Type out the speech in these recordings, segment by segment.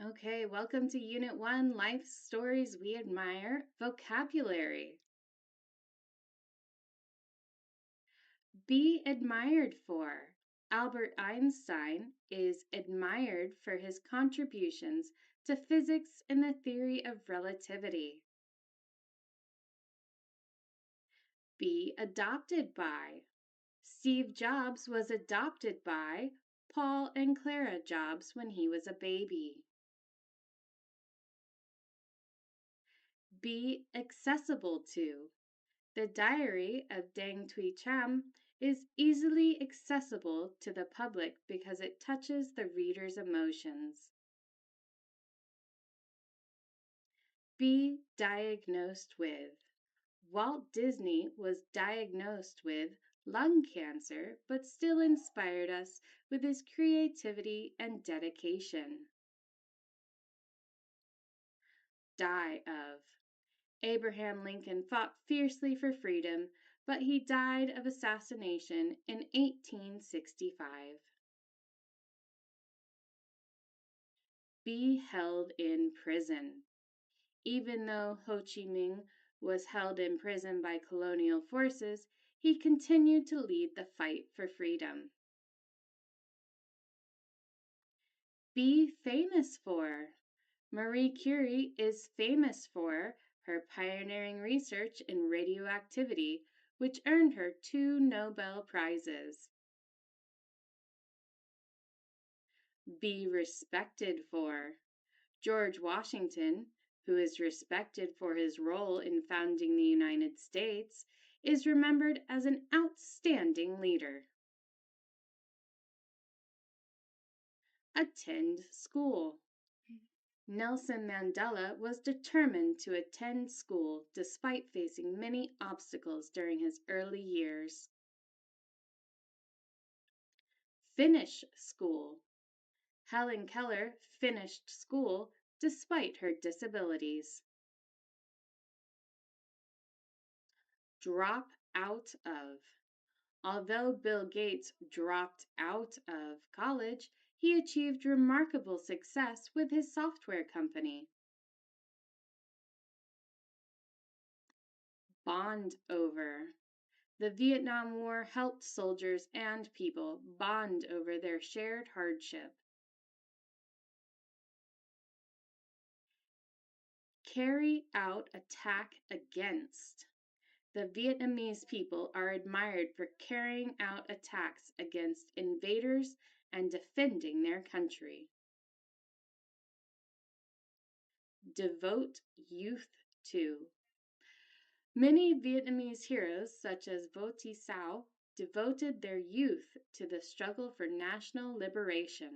Okay, welcome to Unit 1 Life Stories We Admire Vocabulary. Be admired for. Albert Einstein is admired for his contributions to physics and the theory of relativity. Be adopted by. Steve Jobs was adopted by Paul and Clara Jobs when he was a baby. Be accessible to. The Diary of Dang Tui Cham is easily accessible to the public because it touches the reader's emotions. Be diagnosed with. Walt Disney was diagnosed with lung cancer, but still inspired us with his creativity and dedication. Die of. Abraham Lincoln fought fiercely for freedom, but he died of assassination in 1865. Be held in prison. Even though Ho Chi Minh was held in prison by colonial forces, he continued to lead the fight for freedom. Be famous for. Marie Curie is famous for her pioneering research in radioactivity, which earned her 2 Nobel Prizes. Be respected for. George Washington, who is respected for his role in founding the United States, is remembered as an outstanding leader. Attend school. Nelson Mandela was determined to attend school despite facing many obstacles during his early years. Finish school. Helen Keller finished school despite her disabilities. Drop out of. Although Bill Gates dropped out of college, he achieved remarkable success with his software company. Bond over. The Vietnam War helped soldiers and people bond over their shared hardship. Carry out attack against. The Vietnamese people are admired for carrying out attacks against invaders and defending their country. Devote youth to. Many Vietnamese heroes, such as Vo Thi Sao, devoted their youth to the struggle for national liberation.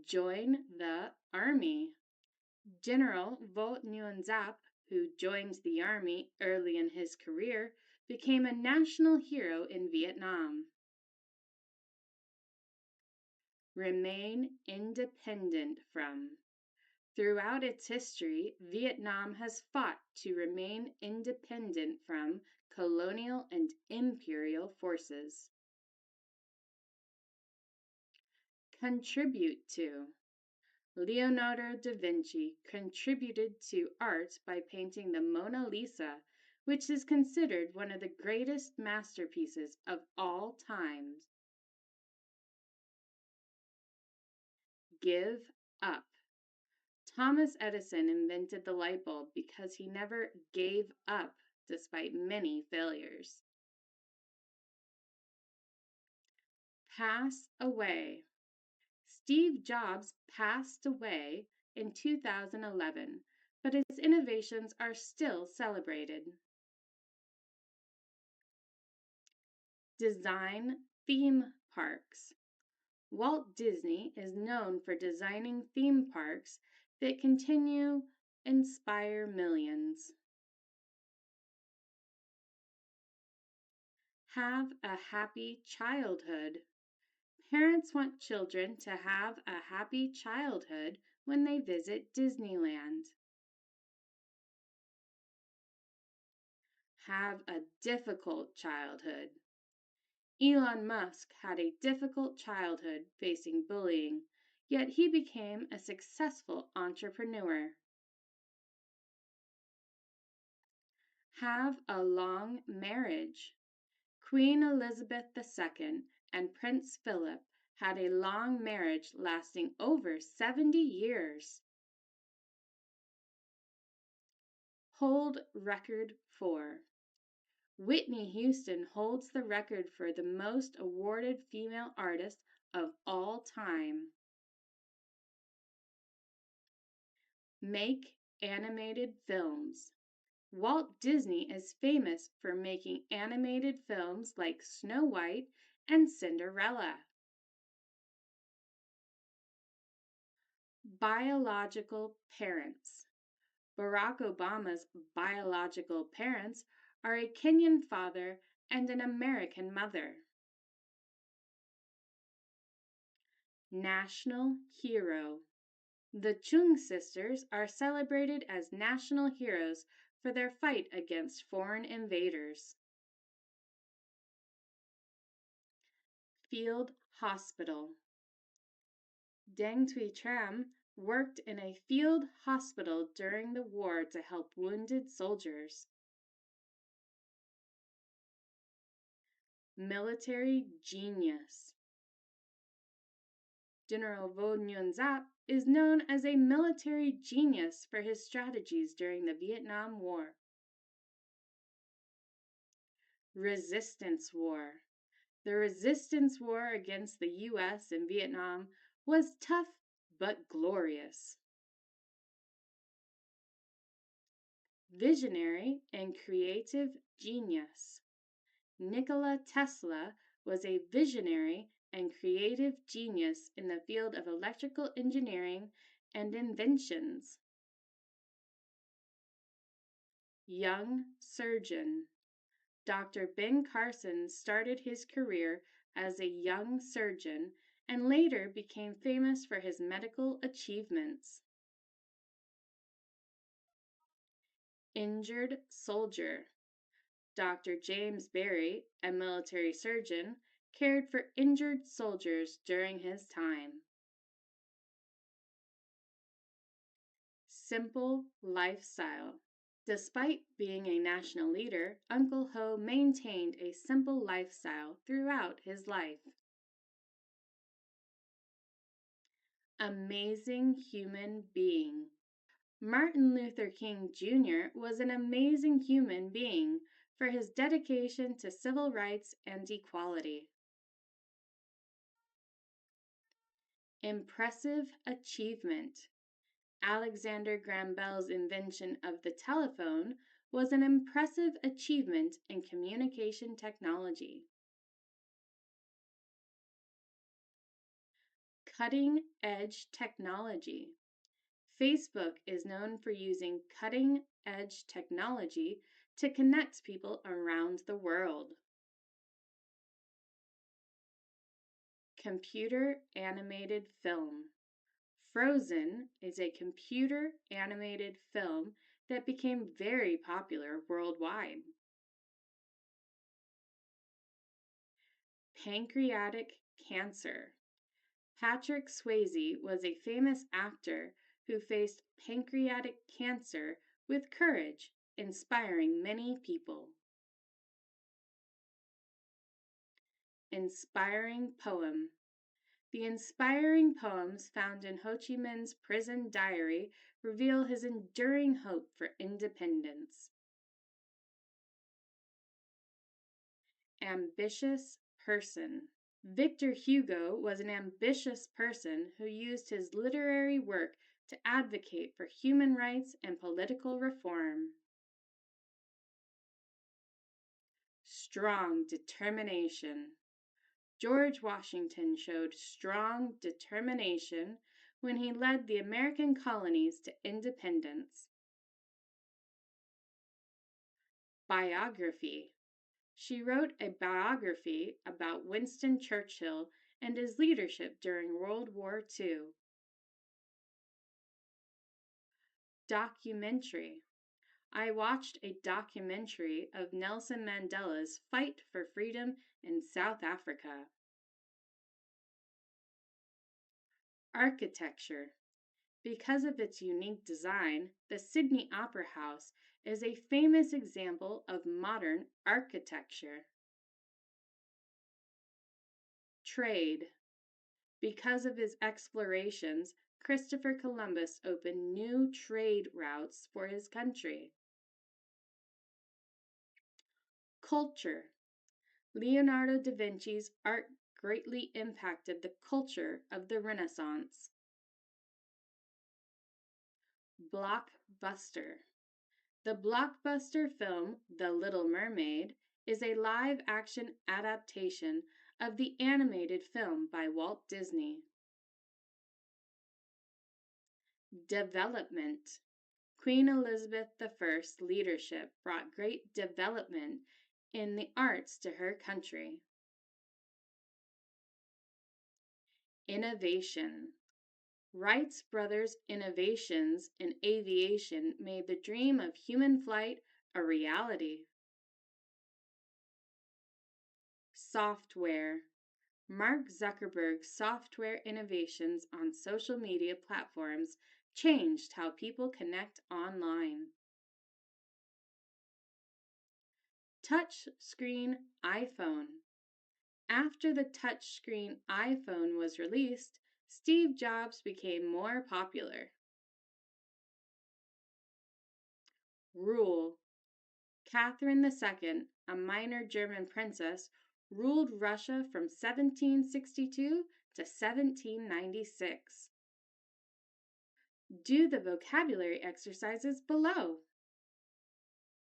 Join the army. General Vo Nguyen Giap, who joined the army early in his career, became a national hero in Vietnam. Remain independent from. Throughout its history, Vietnam has fought to remain independent from colonial and imperial forces. Contribute to. Leonardo da Vinci contributed to art by painting the Mona Lisa, which is considered one of the greatest masterpieces of all time. Give up. Thomas Edison invented the light bulb because he never gave up despite many failures. Pass away. Steve Jobs passed away in 2011, but his innovations are still celebrated. Design theme parks. Walt Disney is known for designing theme parks that continue inspire millions. Have a happy childhood. Parents want children to have a happy childhood when they visit Disneyland. Have a difficult childhood. Elon Musk had a difficult childhood facing bullying, yet he became a successful entrepreneur. Have a long marriage. Queen Elizabeth II and Prince Philip had a long marriage lasting over 70 years. Hold record for. Whitney Houston holds the record for the most awarded female artist of all time. Make animated films. Walt Disney is famous for making animated films like Snow White and Cinderella. Biological parents. Barack Obama's biological parents are a Kenyan father and an American mother. National hero. The Chung sisters are celebrated as national heroes for their fight against foreign invaders. Field hospital. Deng Thuy Tram worked in a field hospital during the war to help wounded soldiers. Military genius. General Vo Nguyen Giap is known as a military genius for his strategies during the Vietnam War. Resistance War. The resistance war against the U.S. in Vietnam was tough but glorious. Visionary and creative genius. Nikola Tesla was a visionary and creative genius in the field of electrical engineering and inventions. Young surgeon. Dr. Ben Carson started his career as a young surgeon and later became famous for his medical achievements. Injured soldier. Dr. James Berry, a military surgeon, cared for injured soldiers during his time. Simple lifestyle. Despite being a national leader, Uncle Ho maintained a simple lifestyle throughout his life. Amazing human being. Martin Luther King Jr. was an amazing human being for his dedication to civil rights and equality. Impressive achievement. Alexander Graham Bell's invention of the telephone was an impressive achievement in communication technology. Cutting edge technology. Facebook is known for using cutting edge technology to connect people around the world. Computer animated film. Frozen is a computer animated film that became very popular worldwide. Pancreatic cancer. Patrick Swayze was a famous actor who faced pancreatic cancer with courage, inspiring many people. Inspiring poem. The inspiring poems found in Ho Chi Minh's prison diary reveal his enduring hope for independence. Ambitious person. Victor Hugo was an ambitious person who used his literary work to advocate for human rights and political reform. Strong determination. George Washington showed strong determination when he led the American colonies to independence. Biography. She wrote a biography about Winston Churchill and his leadership during World War II. Documentary. I watched a documentary of Nelson Mandela's fight for freedom in South Africa. Architecture. Because of its unique design, the Sydney Opera House is a famous example of modern architecture. Trade. Because of his explorations, Christopher Columbus opened new trade routes for his country. Culture. Leonardo da Vinci's art greatly impacted the culture of the Renaissance. Blockbuster. The blockbuster film The Little Mermaid is a live action adaptation of the animated film by Walt Disney. Development. Queen Elizabeth I's leadership brought great development in the arts to her country. Innovation. Wright brothers' innovations in aviation made the dream of human flight a reality. Software. Mark Zuckerberg's software innovations on social media platforms changed how people connect online. Touchscreen iPhone. After the touchscreen iPhone was released, Steve Jobs became more popular. Rule. Catherine II, a minor German princess, ruled Russia from 1762 to 1796. Do the vocabulary exercises below.